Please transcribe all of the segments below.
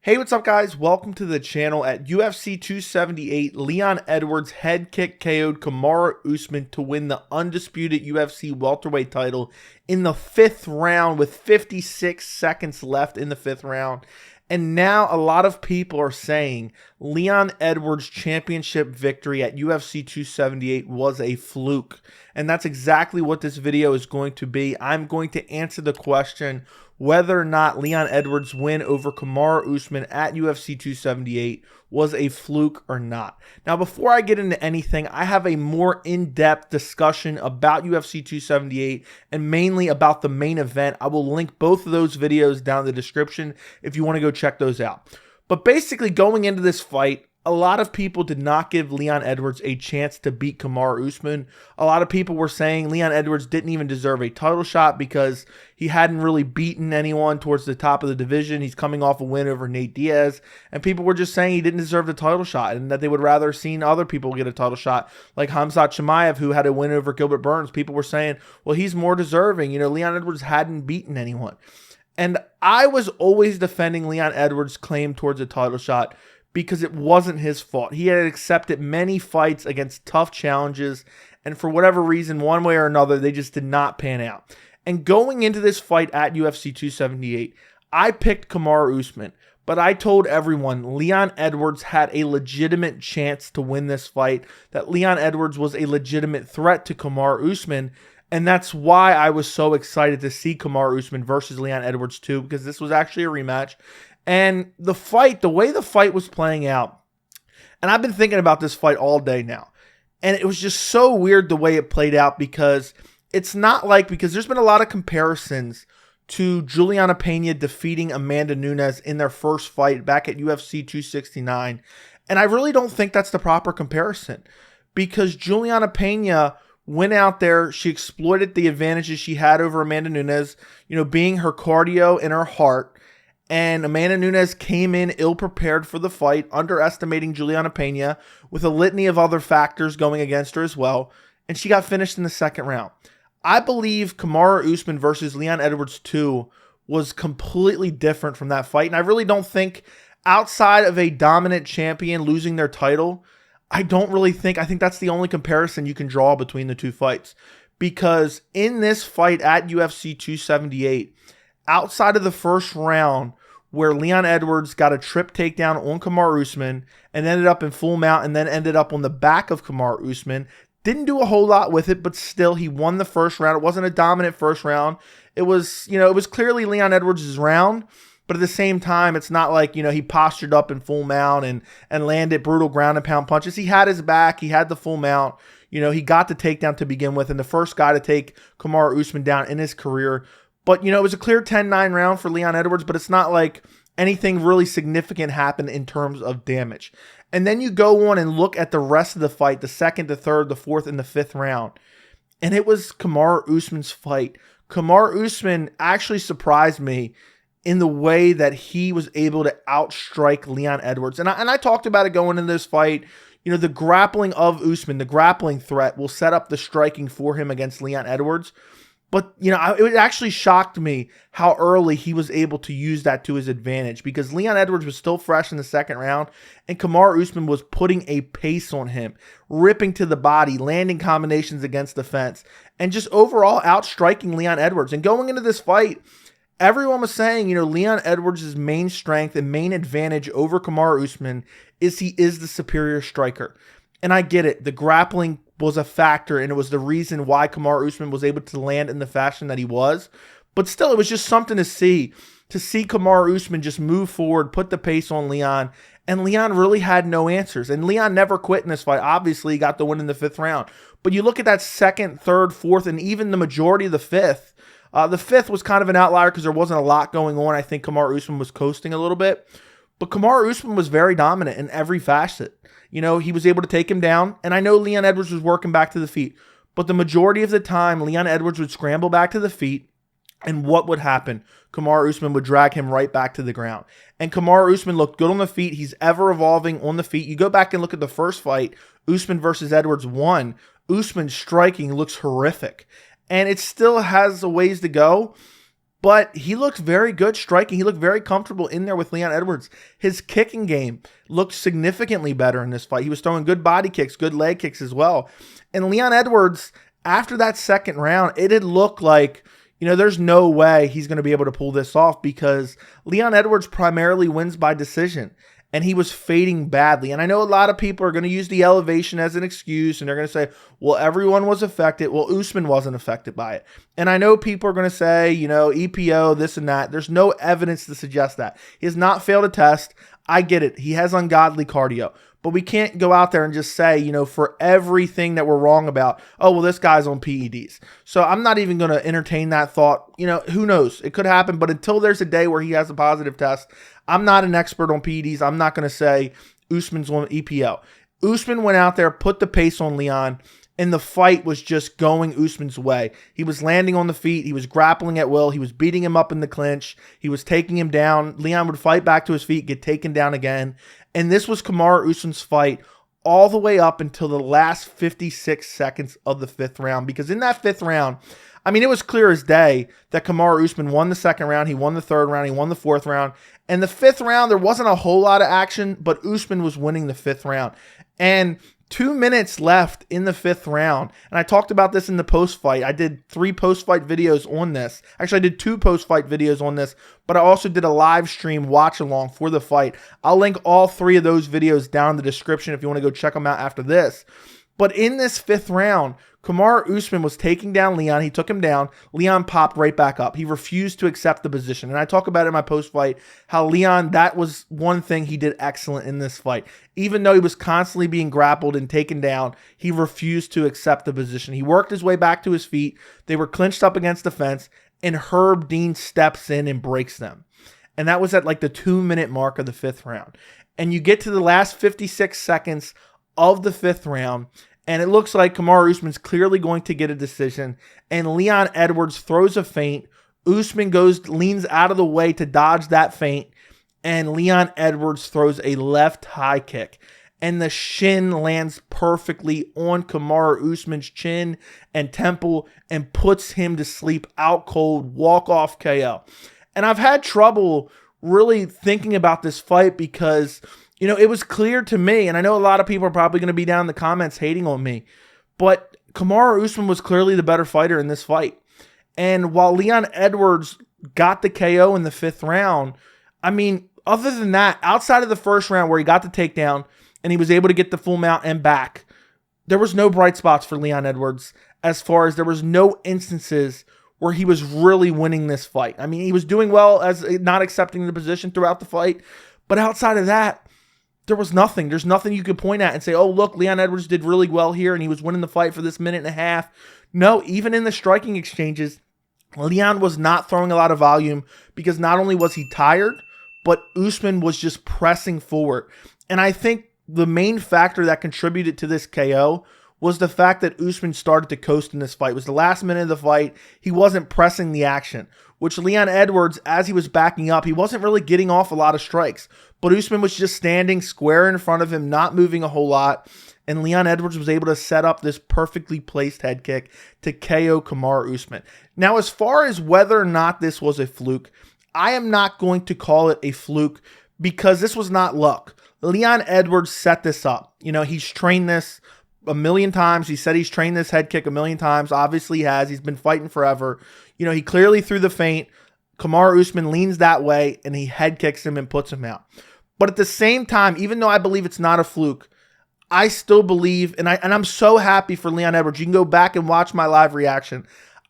Hey, what's up, guys? Welcome to the channel. At UFC 278, Leon Edwards head kick KO'd Kamaru Usman to win the undisputed UFC welterweight title in the fifth round with 56 seconds left in the fifth round. And now a lot of people are saying Leon Edwards' championship victory at UFC 278 was a fluke. And that's exactly what this video is going to be. I'm going to answer the question whether or not Leon Edwards' win over Kamaru Usman at UFC 278 was a fluke or not. Now, before I get into anything, I have a more in-depth discussion about UFC 278 and mainly about the main event. I will link both of those videos down in the description if you want to go check those out. But basically, going into this fight, a lot of people did not give Leon Edwards a chance to beat Kamaru Usman. A lot of people were saying Leon Edwards didn't even deserve a title shot because he hadn't really beaten anyone towards the top of the division. He's coming off a win over Nate Diaz. And people were just saying he didn't deserve the title shot and that they would rather have seen other people get a title shot, like Khamzat Chimaev, who had a win over Gilbert Burns. People were saying, well, he's more deserving. You know, Leon Edwards hadn't beaten anyone. And I was always defending Leon Edwards' claim towards a title shot because it wasn't his fault. He had accepted many fights against tough challenges, and for whatever reason, one way or another, they just did not pan out. And going into this fight at UFC 278, I picked Kamaru Usman, but I told everyone Leon Edwards had a legitimate chance to win this fight, that Leon Edwards was a legitimate threat to Kamaru Usman, and that's why I was so excited to see Kamaru Usman versus Leon Edwards too, because this was actually a rematch. And the fight, the way the fight was playing out, and I've been thinking about this fight all day now, and it was just so weird the way it played out because it's not like, because there's been a lot of comparisons to Juliana Pena defeating Amanda Nunes in their first fight back at UFC 269, and I really don't think that's the proper comparison because Juliana Pena went out there, she exploited the advantages she had over Amanda Nunes, you know, being her cardio and her heart. And Amanda Nunes came in ill-prepared for the fight, underestimating Juliana Pena with a litany of other factors going against her as well, and she got finished in the second round. I believe Kamaru Usman versus Leon Edwards 2 was completely different from that fight, and I really don't think, outside of a dominant champion losing their title, I think that's the only comparison you can draw between the two fights. Because in this fight at UFC 278, outside of the first round, where Leon Edwards got a trip takedown on Kamaru Usman and ended up in full mount and then ended up on the back of Kamaru Usman, didn't do a whole lot with it, but still he won the first round. It wasn't a dominant first round. It was, it was clearly Leon Edwards' round, but at the same time, it's not like, he postured up in full mount and landed brutal ground and pound punches. He had his back. He had the full mount. He got the takedown to begin with, and the first guy to take Kamaru Usman down in his career. But, it was a clear 10-9 round for Leon Edwards, but it's not like anything really significant happened in terms of damage. And then you go on and look at the rest of the fight, the second, the third, the fourth, and the fifth round. And it was Kamaru Usman's fight. Kamaru Usman actually surprised me in the way that he was able to outstrike Leon Edwards. And I talked about it going into this fight. The grappling of Usman, the grappling threat, will set up the striking for him against Leon Edwards. But, it actually shocked me how early he was able to use that to his advantage because Leon Edwards was still fresh in the second round and Kamaru Usman was putting a pace on him, ripping to the body, landing combinations against the fence, and just overall outstriking Leon Edwards. And going into this fight, everyone was saying, Leon Edwards' main strength and main advantage over Kamaru Usman is he is the superior striker. And I get it. The grappling was a factor, and it was the reason why Kamaru Usman was able to land in the fashion that he was. But still, it was just something to see Kamaru Usman just move forward, put the pace on Leon, and Leon really had no answers. And Leon never quit in this fight. Obviously, he got the win in the fifth round. But you look at that second, third, fourth, and even the majority of the fifth. The fifth was kind of an outlier because there wasn't a lot going on. I think Kamaru Usman was coasting a little bit. But Kamaru Usman was very dominant in every facet. He was able to take him down, and I know Leon Edwards was working back to the feet, but the majority of the time, Leon Edwards would scramble back to the feet, and what would happen? Kamaru Usman would drag him right back to the ground. And Kamaru Usman looked good on the feet. He's ever evolving on the feet. You go back and look at the first fight, Usman versus Edwards 1. Usman's striking looks horrific, and it still has a ways to go. But he looked very good striking. He looked very comfortable in there with Leon Edwards. His kicking game looked significantly better in this fight. He was throwing good body kicks, good leg kicks as well. And Leon Edwards, after that second round, it had looked like, there's no way he's going to be able to pull this off, because Leon Edwards primarily wins by decision. And he was fading badly. And I know a lot of people are going to use the elevation as an excuse, and they're going to say, well, everyone was affected. Well, Usman wasn't affected by it. And I know people are going to say, EPO, this and that. There's no evidence to suggest that. He has not failed a test. I get it. He has ungodly cardio. But we can't go out there and just say, for everything that we're wrong about, oh, well, this guy's on PEDs. So I'm not even going to entertain that thought. Who knows? It could happen. But until there's a day where he has a positive test, I'm not an expert on PEDs. I'm not going to say Usman's on EPO. Usman went out there, put the pace on Leon, and the fight was just going Usman's way. He was landing on the feet. He was grappling at will. He was beating him up in the clinch. He was taking him down. Leon would fight back to his feet, get taken down again. And this was Kamaru Usman's fight all the way up until the last 56 seconds of the fifth round. Because in that fifth round, it was clear as day that Kamaru Usman won the second round. He won the third round. He won the fourth round. And the fifth round, there wasn't a whole lot of action, but Usman was winning the fifth round. And 2 minutes left in the fifth round. And I talked about this in the post-fight. I did 3 post-fight videos on this. Actually, I did 2 post-fight videos on this, but I also did a live stream watch-along for the fight. I'll link all 3 of those videos down in the description if you want to go check them out after this. But in this fifth round, Kamaru Usman was taking down Leon. He took him down. Leon popped right back up. He refused to accept the position. And I talk about it in my post-fight, how Leon, that was one thing he did excellent in this fight. Even though he was constantly being grappled and taken down, he refused to accept the position. He worked his way back to his feet. They were clinched up against the fence, and Herb Dean steps in and breaks them. And that was at like the 2-minute mark of the fifth round. And you get to the last 56 seconds of the fifth round, and it looks like Kamaru Usman's clearly going to get a decision. And Leon Edwards throws a feint. Usman leans out of the way to dodge that feint. And Leon Edwards throws a left high kick. And the shin lands perfectly on Kamaru Usman's chin and temple and puts him to sleep out cold, walk-off KO. And I've had trouble really thinking about this fight because it was clear to me, and I know a lot of people are probably going to be down in the comments hating on me, but Kamaru Usman was clearly the better fighter in this fight. And while Leon Edwards got the KO in the fifth round, other than that, outside of the first round where he got the takedown and he was able to get the full mount and back, there was no bright spots for Leon Edwards, as far as there was no instances where he was really winning this fight. He was doing well as not accepting the position throughout the fight, but outside of that, there was nothing. There's nothing you could point at and say, oh, look, Leon Edwards did really well here and he was winning the fight for this minute and a half. No, even in the striking exchanges, Leon was not throwing a lot of volume because not only was he tired, but Usman was just pressing forward. And I think the main factor that contributed to this KO was the fact that Usman started to coast in this fight. It was the last minute of the fight. He wasn't pressing the action, which Leon Edwards, as he was backing up, he wasn't really getting off a lot of strikes. But Usman was just standing square in front of him, not moving a whole lot. And Leon Edwards was able to set up this perfectly placed head kick to KO Kamaru Usman. Now, as far as whether or not this was a fluke, I am not going to call it a fluke because this was not luck. Leon Edwards set this up. He's trained this a million times. He said he's trained this head kick a million times. Obviously he has. He's been fighting forever. He clearly threw the feint. Kamaru Usman leans that way and he head kicks him and puts him out. But at the same time, even though I believe it's not a fluke, I still believe, and I'm so happy for Leon Edwards. You can go back and watch my live reaction.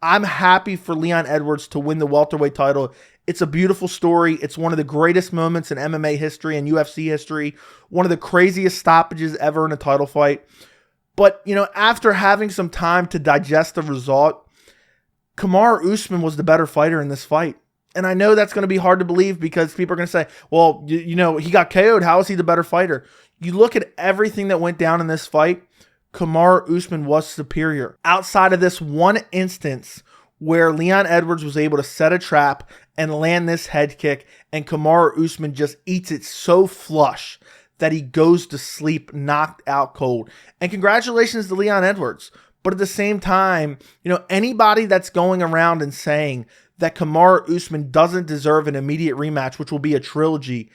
I'm happy for Leon Edwards to win the welterweight title. It's a beautiful story. It's one of the greatest moments in MMA history and UFC history. One of the craziest stoppages ever in a title fight. But, after having some time to digest the result, Kamaru Usman was the better fighter in this fight. And I know that's going to be hard to believe because people are going to say, well, he got KO'd. How is he the better fighter? You look at everything that went down in this fight, Kamaru Usman was superior. Outside of this one instance where Leon Edwards was able to set a trap and land this head kick, and Kamaru Usman just eats it so flush that he goes to sleep knocked out cold. And congratulations to Leon Edwards. But at the same time, anybody that's going around and saying that Kamaru Usman doesn't deserve an immediate rematch, which will be a trilogy,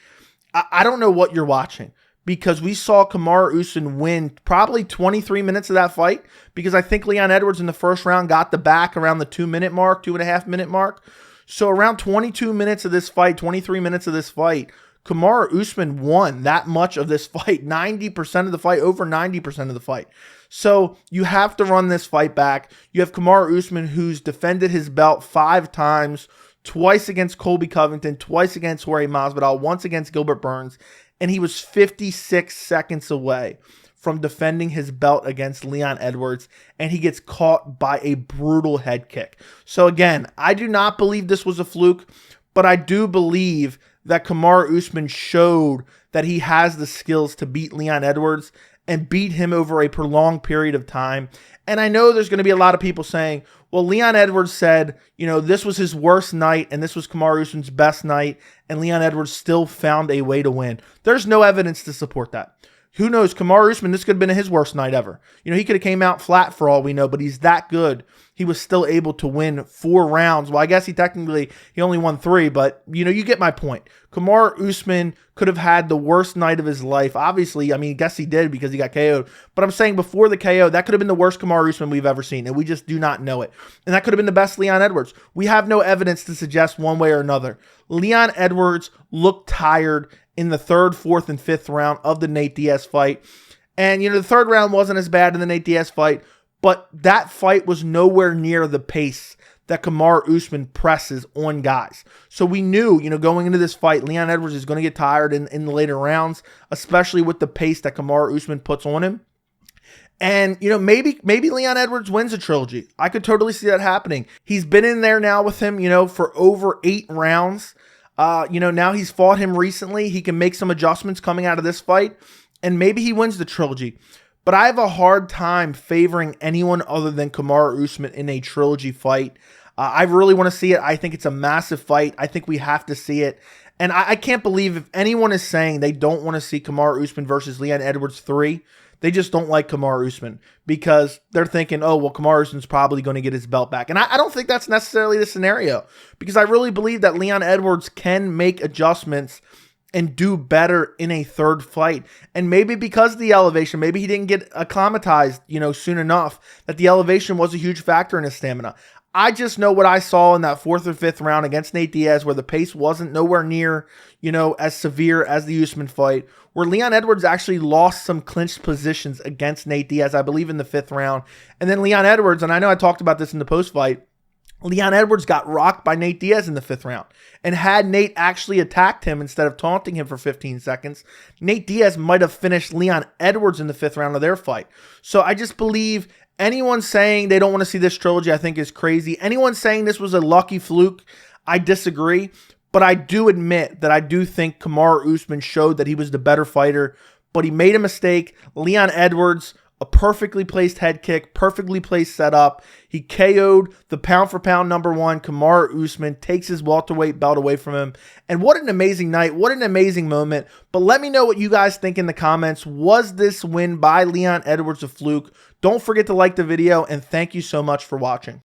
I don't know what you're watching, because we saw Kamaru Usman win probably 23 minutes of that fight, because I think Leon Edwards in the first round got the back around the 2-minute mark, 2.5-minute mark. So around 22 minutes of this fight, 23 minutes of this fight, Kamaru Usman won that much of this fight, 90% of the fight, over 90% of the fight. So you have to run this fight back. You have Kamaru Usman, who's defended his belt 5 times, twice against Colby Covington, twice against Jorge Masvidal, once against Gilbert Burns, and he was 56 seconds away from defending his belt against Leon Edwards, and he gets caught by a brutal head kick. So again, I do not believe this was a fluke, but I do believe that Kamaru Usman showed that he has the skills to beat Leon Edwards and beat him over a prolonged period of time. And I know there's going to be a lot of people saying, well, Leon Edwards said, this was his worst night and this was Kamaru Usman's best night, and Leon Edwards still found a way to win. There's no evidence to support that. Who knows? Kamaru Usman, this could have been his worst night ever. He could have came out flat for all we know, but he's that good. He was still able to win 4 rounds. Well, I guess he only won 3, but you get my point. Kamaru Usman could have had the worst night of his life. Obviously, I guess he did because he got KO'd. But I'm saying before the KO, that could have been the worst Kamaru Usman we've ever seen, and we just do not know it. And that could have been the best Leon Edwards. We have no evidence to suggest one way or another. Leon Edwards looked tired in the 3rd, 4th, and 5th round of the Nate Diaz fight. And, the 3rd round wasn't as bad in the Nate Diaz fight, but that fight was nowhere near the pace that Kamaru Usman presses on guys. So we knew, going into this fight, Leon Edwards is going to get tired in the later rounds, especially with the pace that Kamaru Usman puts on him. And, maybe Leon Edwards wins a trilogy. I could totally see that happening. He's been in there now with him, for over 8 rounds. Now he's fought him recently. He can make some adjustments coming out of this fight, and maybe he wins the trilogy. But I have a hard time favoring anyone other than Kamaru Usman in a trilogy fight. I really want to see it. I think it's a massive fight. I think we have to see it. And I can't believe if anyone is saying they don't want to see Kamaru Usman versus Leon Edwards 3, they just don't like Kamaru Usman, because they're thinking, oh, well, Kamaru Usman's probably going to get his belt back. And I don't think that's necessarily the scenario, because I really believe that Leon Edwards can make adjustments and do better in a 3rd fight. And maybe because of the elevation, maybe he didn't get acclimatized, soon enough, that the elevation was a huge factor in his stamina. I just know what I saw in that 4th or 5th round against Nate Diaz, where the pace wasn't nowhere near, as severe as the Usman fight, where Leon Edwards actually lost some clinched positions against Nate Diaz, I believe in the 5th round. And then Leon Edwards, and I know I talked about this in the post-fight, Leon Edwards got rocked by Nate Diaz in the 5th round. And had Nate actually attacked him instead of taunting him for 15 seconds, Nate Diaz might have finished Leon Edwards in the 5th round of their fight. So I just believe anyone saying they don't want to see this trilogy, I think, is crazy. Anyone saying this was a lucky fluke, I disagree. But I do admit that I do think Kamaru Usman showed that he was the better fighter, but he made a mistake. Leon Edwards, a perfectly placed head kick, perfectly placed setup. He KO'd the pound-for-pound #1, Kamaru Usman, takes his welterweight belt away from him. And what an amazing night. What an amazing moment. But let me know what you guys think in the comments. Was this win by Leon Edwards a fluke? Don't forget to like the video, and thank you so much for watching.